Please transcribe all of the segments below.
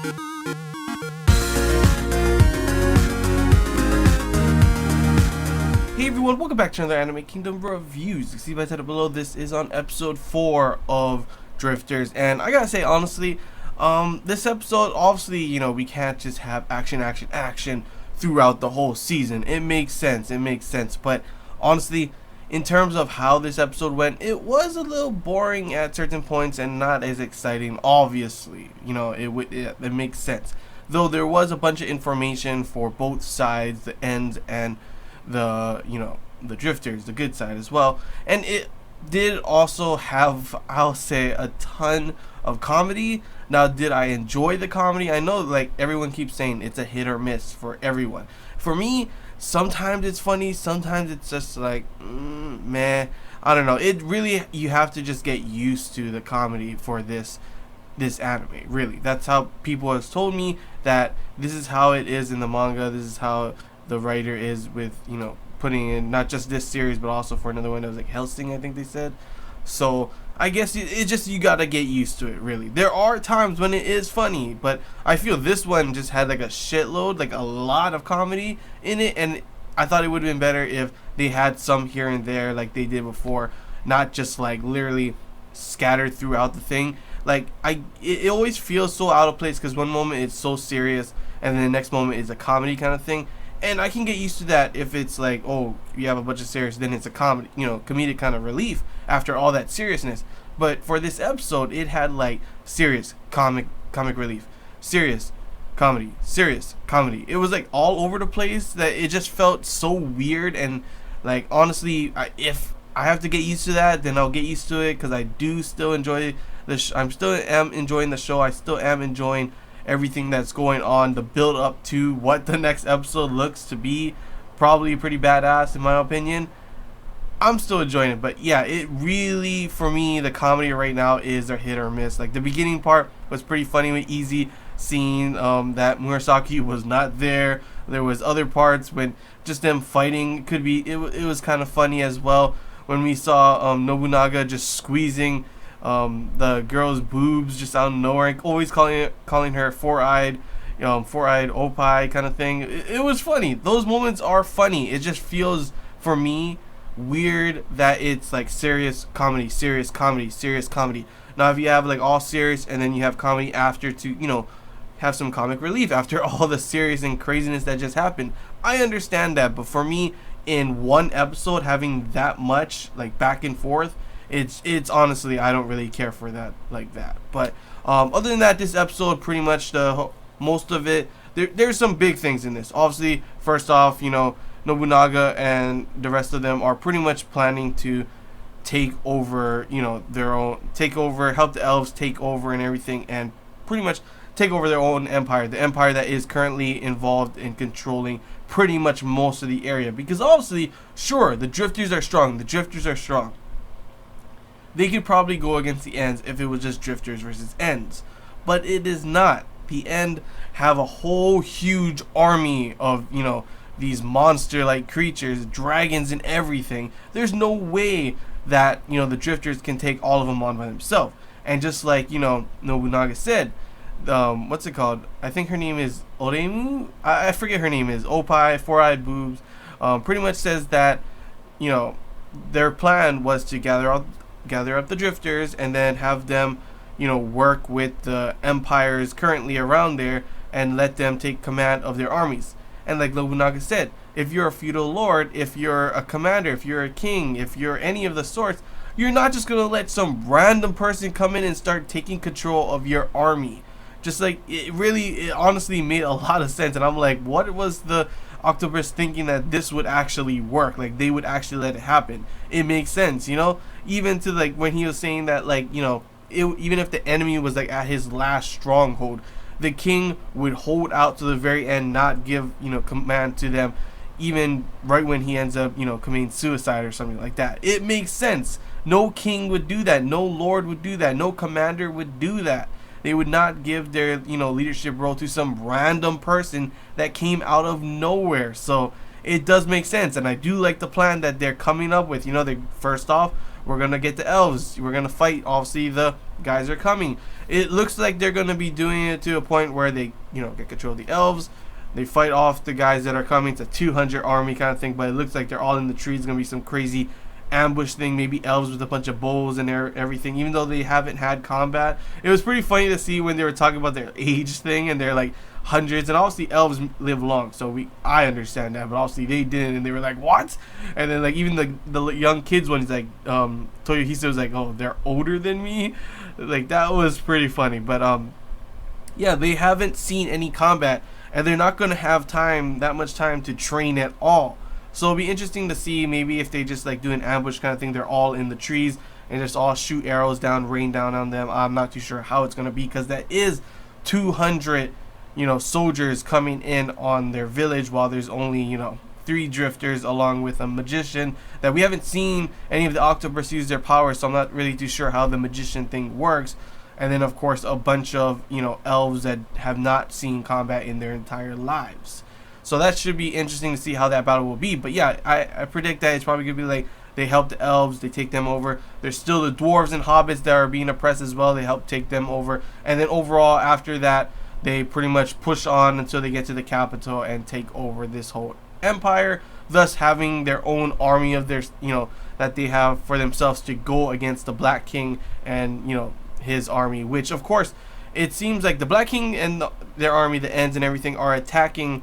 Hey everyone, welcome back to another Anime Kingdom reviews. You see by the title below, this is on episode 4 of Drifters, and I gotta say honestly, this episode, obviously, we can't just have action throughout the whole season. It makes sense, but honestly, in terms of how this episode went, it was a little boring at certain points and not as exciting, obviously. It makes sense. Though there was a bunch of information for both sides, the ends and the drifters, the good side as well, and it did also have, I'll say, a ton of comedy. Now, did I enjoy the comedy? I know like everyone keeps saying it's a hit or miss for everyone. For me, sometimes it's funny, sometimes it's just like meh. I don't know, it really, you have to just get used to the comedy for this anime. Really, that's how people have told me that this is how it is in the manga, this is how the writer is with putting in not just this series but also for another one that was like Hellsing, I think they said. So I guess it just, you gotta get used to it. Really, there are times when it is funny, but I feel this one just had like a shitload, like a lot of comedy in it, and I thought it would have been better if they had some here and there like they did before, not just like literally scattered throughout the thing. Like it always feels so out of place because one moment it's so serious and then the next moment is a comedy kind of thing. And I can get used to that if it's like, oh, you have a bunch of serious, then it's a comedy, comedic kind of relief after all that seriousness. But for this episode, it had like serious comic relief, serious comedy, serious comedy. It was like all over the place that it just felt so weird. And like honestly, if I have to get used to that, then I'll get used to it because I do still enjoy I'm still am enjoying the show. I still am enjoying everything that's going on, the build up to what the next episode looks to be, probably pretty badass in my opinion. I'm still enjoying it, but yeah, it really, for me, the comedy right now is a hit or miss. Like the beginning part was pretty funny with Easy seeing that Murasaki was not there. There was other parts when just them fighting could be, it was kind of funny as well when we saw Nobunaga just squeezing the girl's boobs just out of nowhere, always calling her four-eyed opie kind of thing. It was funny. Those moments are funny. It just feels, for me, weird that it's like serious comedy. Now, if you have like all serious and then you have comedy after to, have some comic relief after all the serious and craziness that just happened, I understand that. But for me, in one episode, having that much like back and forth, it's honestly, I don't really care for that like that. But other than that, this episode, pretty much most of it, there's some big things in this. Obviously, first off, Nobunaga and the rest of them are pretty much planning to take over, their own, help the elves take over and everything, and pretty much take over their own empire, the empire that is currently involved in controlling pretty much most of the area. Because obviously, sure, the drifters are strong. They could probably go against the Ends if it was just drifters versus Ends, but it is not. The End have a whole huge army of these monster like creatures, dragons and everything. There's no way that the drifters can take all of them on by themselves. And just like Nobunaga said, what's it called? I think her name is Oremu. I forget her name is Opie, four-eyed boobs. Pretty much says that their plan was to gather up the drifters and then have them work with the empires currently around there and let them take command of their armies. And like Nobunaga said, if you're a feudal lord, if you're a commander, if you're a king, if you're any of the sorts, you're not just gonna let some random person come in and start taking control of your army. Just like it honestly made a lot of sense. And I'm like, what was the Octopus thinking that this would actually work? Like they would actually let it happen. It makes sense, even to like when he was saying that, like, even if the enemy was like at his last stronghold, the king would hold out to the very end, not give command to them, even right when he ends up committing suicide or something like that. It makes sense. No king would do that. No lord would do that. No commander would do that. They would not give their leadership role to some random person that came out of nowhere. So it does make sense, and I do like the plan that they're coming up with. They first off, we're gonna get the elves, we're gonna fight, obviously the guys are coming. It looks like they're gonna be doing it to a point where they, you know, get control of the elves, they fight off the guys that are coming. It's a 200 army kind of thing, but it looks like they're all in the trees. It's gonna be some crazy ambush thing, maybe elves with a bunch of bows and everything, even though they haven't had combat. It was pretty funny to see when they were talking about their age thing, and they're like hundreds, and obviously elves live long, so I understand that, but obviously they didn't, and they were like, what? And then like even the young kids one, he's like, Toyohisa was like, oh, they're older than me. Like, that was pretty funny. But yeah, they haven't seen any combat, and they're not gonna have that much time to train at all. So it'll be interesting to see maybe if they just like do an ambush kind of thing. They're all in the trees and just all shoot arrows down, rain down on them. I'm not too sure how it's gonna be, because that is 200, you know, soldiers coming in on their village, while there's only, you know, 3 drifters along with a magician that we haven't seen any of the octopus use their power. So I'm not really too sure how the magician thing works. And then of course a bunch of, you know, elves that have not seen combat in their entire lives. So that should be interesting to see how that battle will be. But yeah, I predict that it's probably going to be like they help the elves, they take them over. There's still the dwarves and hobbits that are being oppressed as well. They help take them over. And then overall, after that, they pretty much push on until they get to the capital and take over this whole empire, thus having their own army of their, you know, that they have for themselves to go against the Black King and, you know, his army. Which, of course, it seems like the Black King and their army, the Ends and everything, are attacking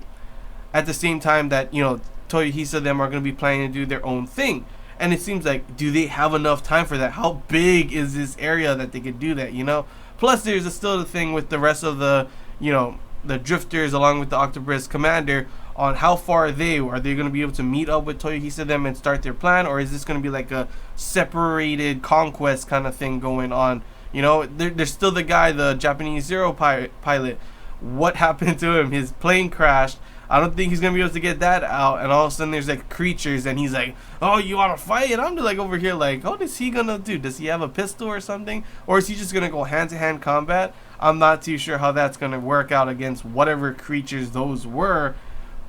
at the same time that, you know, Toyohisa them are going to be planning to do their own thing. And it seems like, do they have enough time for that? How big is this area that they could do that, you know? Plus, there's still the thing with the rest of the, you know, the drifters along with the Octopus commander on how far are they going to be able to meet up with Toyohisa them and start their plan, or is this going to be like a separated conquest kind of thing going on? You know, there's still the guy, the Japanese Zero pilot. What happened to him? His plane crashed. I don't think he's gonna be able to get that out, and all of a sudden there's like creatures, and he's like, oh, you want to fight? And I'm just like over here like, what is he gonna do? Does he have a pistol or something, or is he just gonna go hand-to-hand combat? I'm not too sure how that's gonna work out against whatever creatures those were.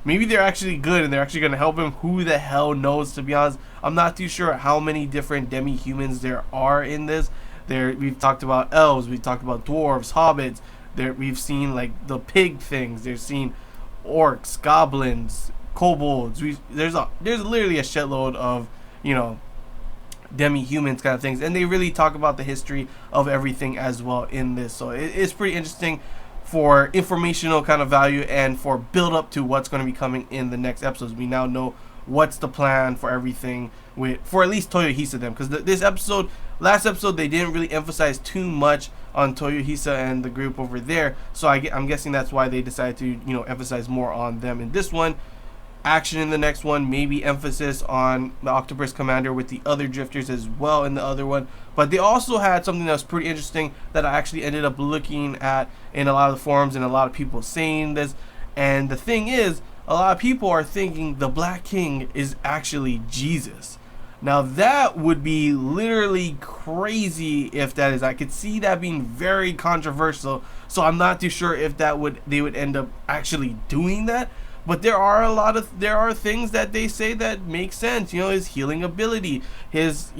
Maybe they're actually good and they're actually gonna help him. Who the hell knows, to be honest. I'm not too sure how many different demi-humans there are in this. We've talked about elves, we've talked about dwarves, hobbits, we've seen like the pig things, there's seen orcs, goblins, kobolds. There's literally a shitload of, you know, demi-humans kind of things, and they really talk about the history of everything as well in this. So it's pretty interesting for informational kind of value and for build up to what's going to be coming in the next episodes. We now know what's the plan for everything for at least Toyohisa them, because last episode they didn't really emphasize too much on Toyohisa and the group over there, so I'm guessing that's why they decided to, you know, emphasize more on them in this one. Action in the next one, maybe emphasis on the Octopus commander with the other drifters as well in the other one. But they also had something that was pretty interesting that I actually ended up looking at in a lot of the forums and a lot of people saying this. And the thing is, a lot of people are thinking the Black King is actually Jesus. Now that would be literally crazy if that is. I could see that being very controversial. So I'm not too sure if they would end up actually doing that. But there are things that they say that make sense. You know, his healing ability, he's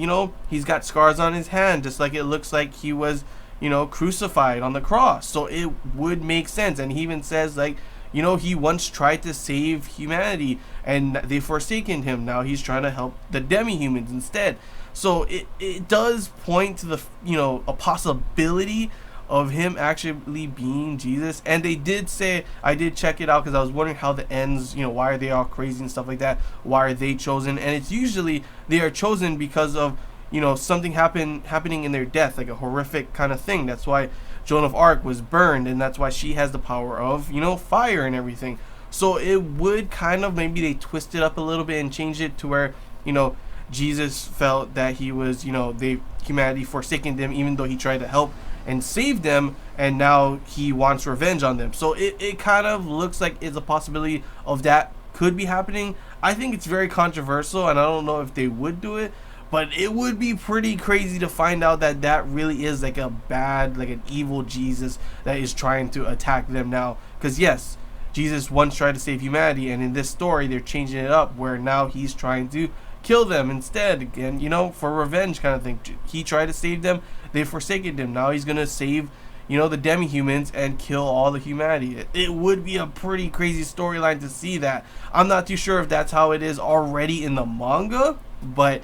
got scars on his hand, just like it looks like he was, you know, crucified on the cross. So it would make sense. And he even says, like, you know, he once tried to save humanity and they forsaken him. Now he's trying to help the demi-humans instead. So it does point to the, you know, a possibility of him actually being Jesus. And they did say, I did check it out because I was wondering how the Ends, you know, why are they all crazy and stuff like that? Why are they chosen? And it's usually they are chosen because of, you know, something happening in their death, like a horrific kind of thing. That's why Joan of Arc was burned, and that's why she has the power of, you know, fire and everything. So it would kind of, maybe they twist it up a little bit and change it to where, you know, Jesus felt that he was, you know, humanity forsaken them, even though he tried to help and save them, and now he wants revenge on them. So it kind of looks like it's a possibility of that could be happening. I think it's very controversial, and I don't know if they would do it, but it would be pretty crazy to find out that that really is like a bad, like an evil Jesus that is trying to attack them now. Because yes, Jesus once tried to save humanity, and in this story they're changing it up where now he's trying to kill them instead again, you know, for revenge kind of thing. He tried to save them, they forsaken him. Now he's gonna save, you know, the demi-humans and kill all the humanity. It would be a pretty crazy storyline to see that. I'm not too sure if that's how it is already in the manga, but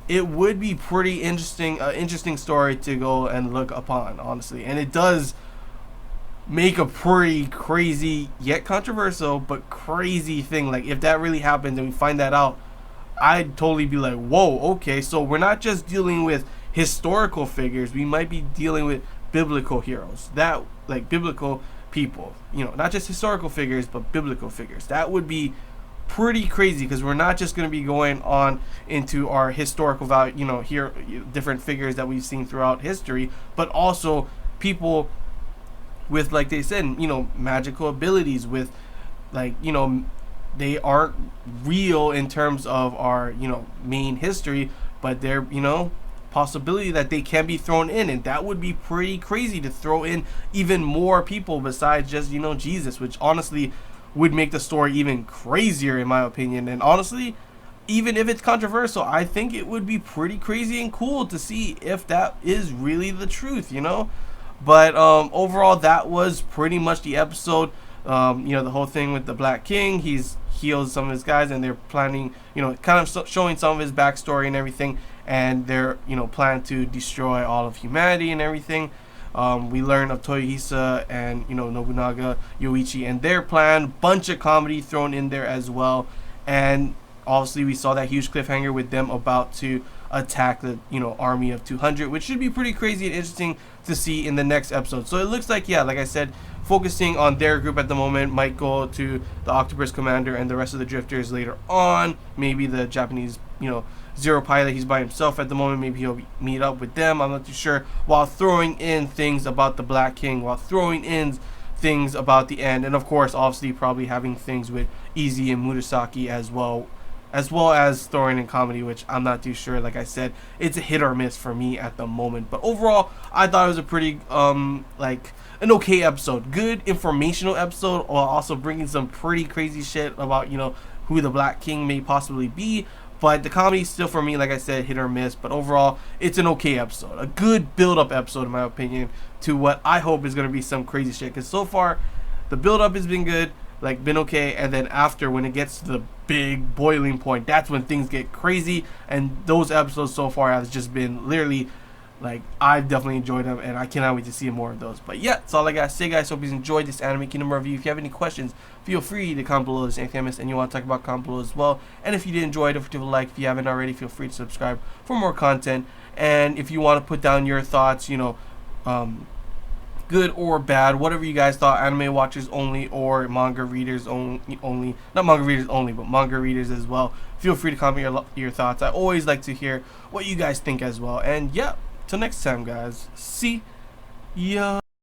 it would be pretty interesting, interesting story to go and look upon, honestly. And it does make a pretty crazy yet controversial but crazy thing. Like, if that really happens and we find that out, I'd totally be like, whoa, okay, so we're not just dealing with historical figures, we might be dealing with biblical heroes, that, like, biblical people, you know, not just historical figures but biblical figures. That would be pretty crazy, because we're not just going to be going on into our historical value, you know, here, different figures that we've seen throughout history, but also people with, like they said, you know, magical abilities, with, like, you know, they aren't real in terms of our, you know, main history, but they're, you know, possibility that they can be thrown in. And that would be pretty crazy to throw in even more people besides just, you know, Jesus, which honestly would make the story even crazier in my opinion. And honestly, even if it's controversial, I think it would be pretty crazy and cool to see if that is really the truth, you know. But overall, that was pretty much the episode. You know, the whole thing with the Black King, he's heals some of his guys, and they're planning, you know, kind of showing some of his backstory and everything, and they're, you know, plan to destroy all of humanity and everything. We learn of Toyohisa and, you know, Nobunaga, Yoichi, and their plan. Bunch of comedy thrown in there as well, and obviously we saw that huge cliffhanger with them about to attack the, you know, army of 200, which should be pretty crazy and interesting to see in the next episode. So it looks like, yeah, like I said, focusing on their group at the moment, might go to the Octopus Commander and the rest of the drifters later on. Maybe the Japanese, you know, Zero pilot, he's by himself at the moment. Maybe he'll meet up with them, I'm not too sure, while throwing in things about the Black King, while throwing in things about the end, and of course obviously probably having things with Easy and Murasaki as well as throwing in comedy, which I'm not too sure. Like I said, it's a hit or miss for me at the moment. But overall, I thought it was a pretty like an okay episode, good informational episode, while also bringing some pretty crazy shit about, you know, who the Black King may possibly be. But the comedy still, for me, like I said, hit or miss. But overall, it's an okay episode, a good build-up episode in my opinion to what I hope is going to be some crazy shit. Because so far, the build-up has been good, like been okay, and then after, when it gets to the big boiling point, that's when things get crazy. And those episodes so far have just been literally, like, I've definitely enjoyed them, and I cannot wait to see more of those. But yeah, that's all I gotta say, guys. Hope you enjoyed this Anime Kingdom review. If you have any questions, feel free to comment below. This anything I missed and you want to talk about, comment below as well. And if you did enjoy it, don't forget to like. If you haven't already, feel free to subscribe for more content. And if you want to put down your thoughts, you know, good or bad, whatever you guys thought, anime watchers only or manga readers only, not manga readers only, but manga readers as well, feel free to comment your thoughts. I always like to hear what you guys think as well. And yeah, till next time, guys, see ya.